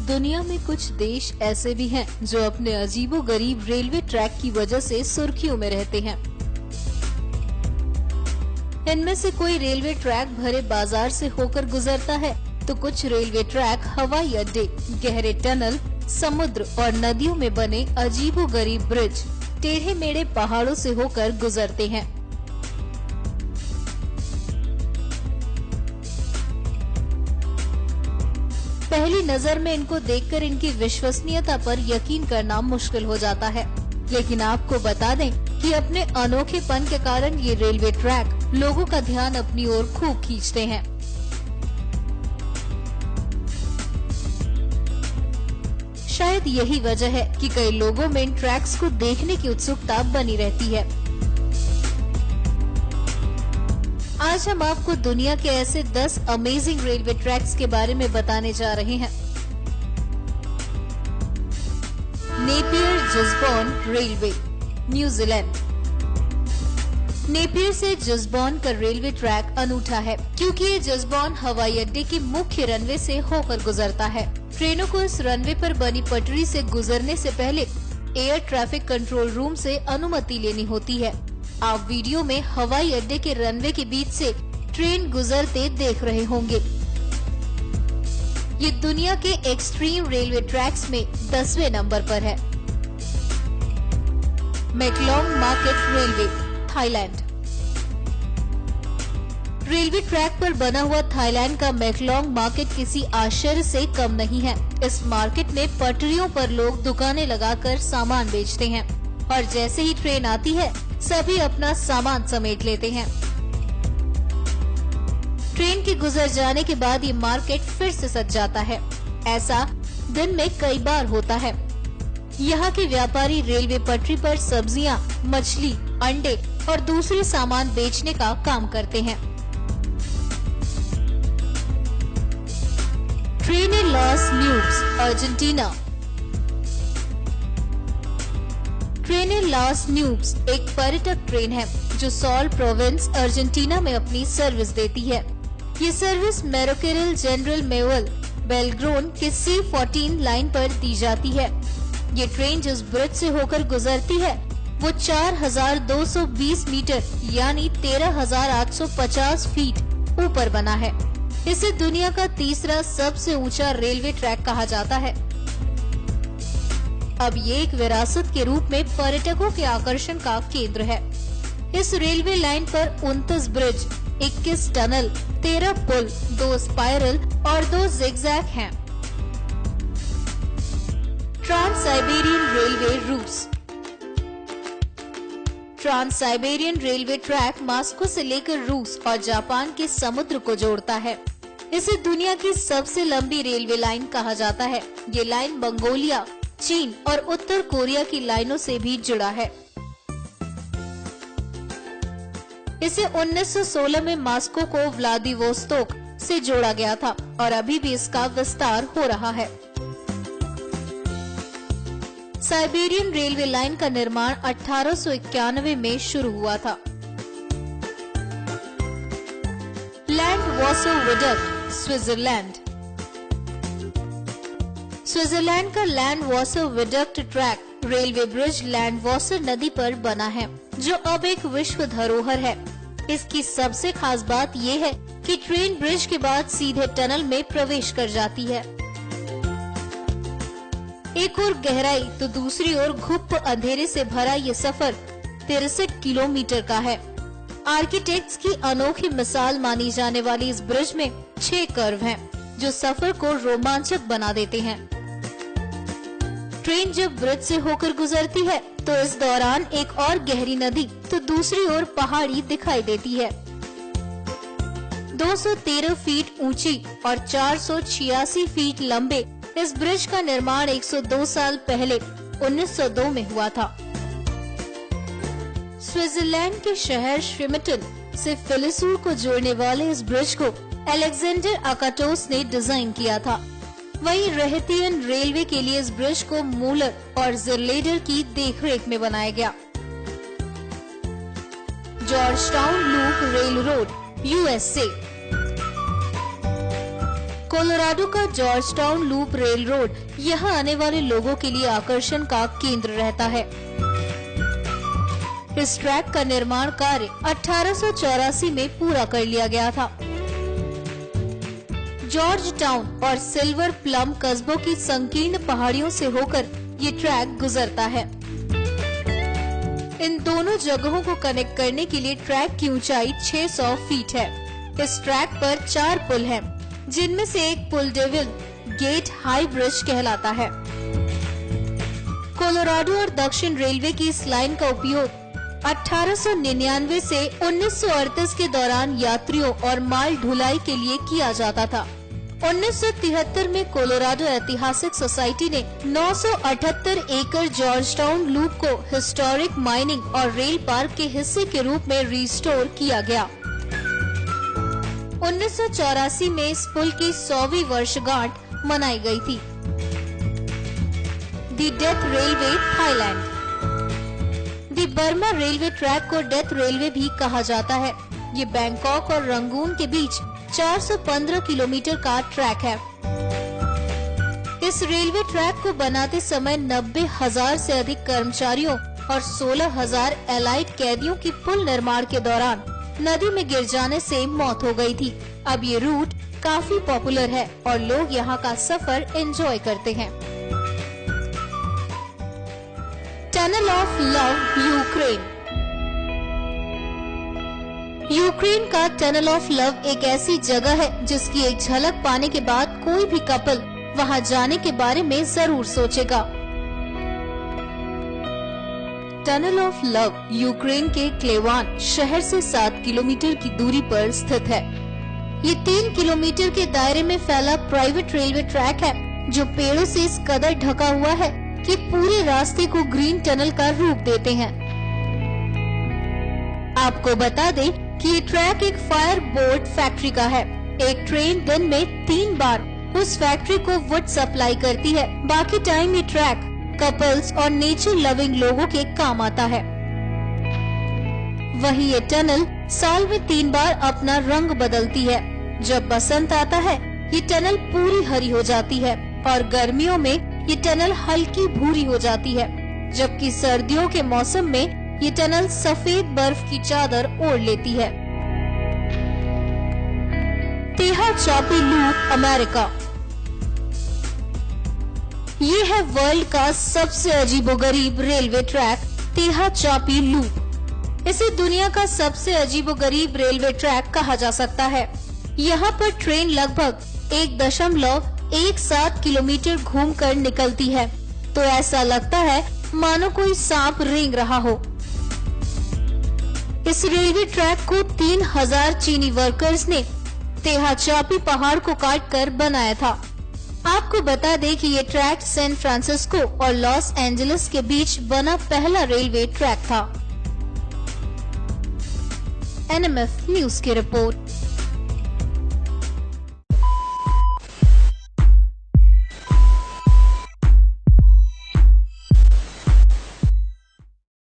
दुनिया में कुछ देश ऐसे भी हैं जो अपने अजीबोगरीब रेलवे ट्रैक की वजह से सुर्खियों में रहते हैं। इनमें से कोई रेलवे ट्रैक भरे बाजार से होकर गुजरता है, तो कुछ रेलवे ट्रैक हवाई अड्डे, गहरे टनल, समुद्र और नदियों में बने अजीबोगरीब ब्रिज, टेढ़े मेढ़े पहाड़ों से होकर गुजरते हैं। पहली नजर में इनको देखकर इनकी विश्वसनीयता पर यकीन करना मुश्किल हो जाता है, लेकिन आपको बता दें कि अपने अनोखेपन के कारण ये रेलवे ट्रैक लोगों का ध्यान अपनी ओर खूब खींचते हैं। शायद यही वजह है कि कई लोगों में इन ट्रैक्स को देखने की उत्सुकता बनी रहती है। आज हम आपको दुनिया के ऐसे 10 अमेजिंग रेलवे ट्रैक्स के बारे में बताने जा रहे हैं। Napier Gisborne railway, New Zealand. Napier से जिस्बॉर्न का रेलवे ट्रैक अनूठा है, क्योंकि ये जिस्बॉर्न हवाई अड्डे के मुख्य रनवे से होकर गुजरता है। ट्रेनों को इस रनवे पर बनी पटरी से गुजरने से पहले एयर ट्रैफिक कंट्रोल रूम से अनुमति लेनी होती है। आप वीडियो में हवाई अड्डे के रनवे के बीच से ट्रेन गुजरते देख रहे होंगे। ये दुनिया के एक्सट्रीम रेलवे ट्रैक्स में 10वें नंबर पर है। Maeklong market railway, Thailand. Railway track पर बना हुआ थाईलैंड का मैकलोंग मार्केट किसी आश्चर्य से कम नहीं है। इस मार्केट में पटरियों पर लोग दुकानें लगाकर सामान बेचते हैं और जैसे ही ट्रेन आती है सभी अपना सामान समेट लेते हैं। ट्रेन के गुजर जाने के बाद ये मार्केट फिर से सज जाता है। ऐसा दिन में कई बार होता है। यहाँ के व्यापारी रेलवे पटरी पर सब्जियां, मछली, अंडे और दूसरे सामान बेचने का काम करते हैं। Train in Los Nubes, Argentina. Train in Los Nubes एक पर्यटक ट्रेन है जो सॉल प्रोविंस, अर्जेंटीना में अपनी सर्विस देती है। ये सर्विस मेरोकेरल जनरल मेवल बेलग्रोन के C14 लाइन पर दी जाती है। ये ट्रेन जिस ब्रिज से होकर गुजरती है वो 4220 मीटर यानी 13,850 फीट ऊपर बना है। इसे दुनिया का तीसरा सबसे ऊंचा रेलवे ट्रैक कहा जाता है। अब ये एक विरासत के रूप में पर्यटकों के आकर्षण का केंद्र है। इस रेलवे लाइन पर 29 ब्रिज, 21 टनल, 13 पुल, 2 स्पाइरल और 2 जिगजैग हैं। Trans Siberian railway routes. Trans Siberian railway track Moscow से लेकर रूस और जापान के समुद्र को जोड़ता है। इसे दुनिया की सबसे लंबी रेलवे लाइन कहा जाता है। ये लाइन मंगोलिया, चीन और उत्तर कोरिया की लाइनों से भी जुड़ा है। इसे 1916 में मॉस्को को व्लादिवोस्तोक से जोड़ा गया था और अभी भी इसका विस्तार हो रहा है। साइबेरियन रेलवे लाइन का निर्माण 1891 में शुरू हुआ था। Landwasser viaduct, Switzerland. Switzerland का Landwasser viaduct track railway bridge Landwasser नदी पर बना है, जो अब एक विश्व धरोहर है। इसकी सबसे खास बात ये है कि ट्रेन ब्रिज के बाद सीधे टनल में प्रवेश कर जाती है। एक ओर गहराई तो दूसरी ओर घुप अंधेरे से भरा ये सफर 63 किलोमीटर का है। आर्किटेक्ट्स की अनोखी मिसाल मानी जाने वाली इस ब्रिज में 6 कर्व हैं, जो सफर को रोमांचक बना देते हैं। ट्रेन जब ब्रिज से होकर गुजरती है तो इस दौरान एक और गहरी नदी तो दूसरी ओर पहाड़ी दिखाई देती है। 213 फीट ऊंची और 486 फीट लंबे इस ब्रिज का निर्माण 102 साल पहले 1902 में हुआ था। स्विट्जरलैंड के शहर श्रिमिटन से फिलिसूर को जोड़ने वाले इस ब्रिज को अलेक्जेंडर अकाटोस ने डिजाइन किया था। वहीं रहतियन रेलवे के लिए इस ब्रिज को मूलर और जिरलेडर की देखरेख में बनाया गया। Georgetown loop railroad, USA। Colorado का Georgetown loop railroad यहाँ आने वाले लोगों के लिए आकर्षण का केंद्र रहता है। इस ट्रैक का निर्माण कार्य 1884 में पूरा कर लिया गया था। जॉर्ज टाउन और सिल्वर प्लम कस्बों की संकीर्ण पहाड़ियों से होकर ये ट्रैक गुजरता है। इन दोनों जगहों को कनेक्ट करने के लिए ट्रैक की ऊंचाई 600 फीट है। इस ट्रैक पर 4 पुल हैं, जिनमें से एक पुल डेविल गेट हाई ब्रिज कहलाता है। कोलोराडो और दक्षिण रेलवे की इस लाइन का उपयोग 1899 से 1938 के दौरान यात्रियों और माल ढुलाई के लिए किया जाता था। 1973 में कोलोराडो ऐतिहासिक सोसाइटी ने 978 एकड़ जॉर्ज टाउन लूप को हिस्टोरिक माइनिंग और रेल पार्क के हिस्से के रूप में रिस्टोर किया गया। 1984 में इस पुल की 100वीं वर्षगांठ मनाई गई थी। दी डेथ रेलवे थाईलैंड। दी बर्मा रेलवे ट्रैक को डेथ रेलवे भी कहा जाता है। ये बैंकॉक और रंगून के बीच 415 किलोमीटर का ट्रैक है। इस रेलवे ट्रैक को बनाते समय 90,000 से अधिक कर्मचारियों और 16,000 एलाइड कैदियों की पुल निर्माण के दौरान नदी में गिर जाने से मौत हो गई थी। अब ये रूट काफी पॉपुलर है और लोग यहाँ का सफर एंजॉय करते हैं। Tunnel of love Ukraine. Ukraine का टनल ऑफ लव एक ऐसी जगह है जिसकी एक झलक पाने के बाद कोई भी कपल वहां जाने के बारे में जरूर सोचेगा। टनल ऑफ लव यूक्रेन के क्लेवान शहर से 7 किलोमीटर की दूरी पर स्थित है। ये 3 किलोमीटर के दायरे में फैला प्राइवेट रेलवे ट्रैक है, जो पेड़ों से इस कदर ढका हुआ है कि पूरे रास्ते को ग्रीन टनल का रूप देते हैं। आपको बता दें कि ये ट्रैक एक फायर बोर्ड फैक्ट्री का है। एक ट्रेन दिन में 3 बार उस फैक्ट्री को वुड सप्लाई करती है। बाकी टाइम ये ट्रैक कपल्स और नेचर लविंग लोगों के काम आता है। वही ये टनल साल में 3 बार अपना रंग बदलती है। जब बसंत आता है ये टनल पूरी हरी हो जाती है और गर्मियों में ये टनल हल्की भूरी हो जाती है, जबकि सर्दियों के मौसम में ये टनल सफेद बर्फ की चादर ओढ़ लेती है। तेहाचापी लूप अमेरिका। ये है वर्ल्ड का सबसे अजीबोगरीब रेलवे ट्रैक तेहाचापी लूप। इसे दुनिया का सबसे अजीबोगरीब रेलवे ट्रैक कहा जा सकता है। यहाँ पर ट्रेन लगभग 1.17 किलोमीटर घूमकर निकलती है, तो ऐसा लगता है मानो कोई सांप रेंग रहा हो। इस रेलवे ट्रैक को 3000 चीनी वर्कर्स ने तेहाचापी पहाड़ को काटकर बनाया था। आपको बता दें कि ये ट्रैक सैन फ्रांसिस्को और लॉस एंजलिस के बीच बना पहला रेलवे ट्रैक था। NMF न्यूज की रिपोर्ट।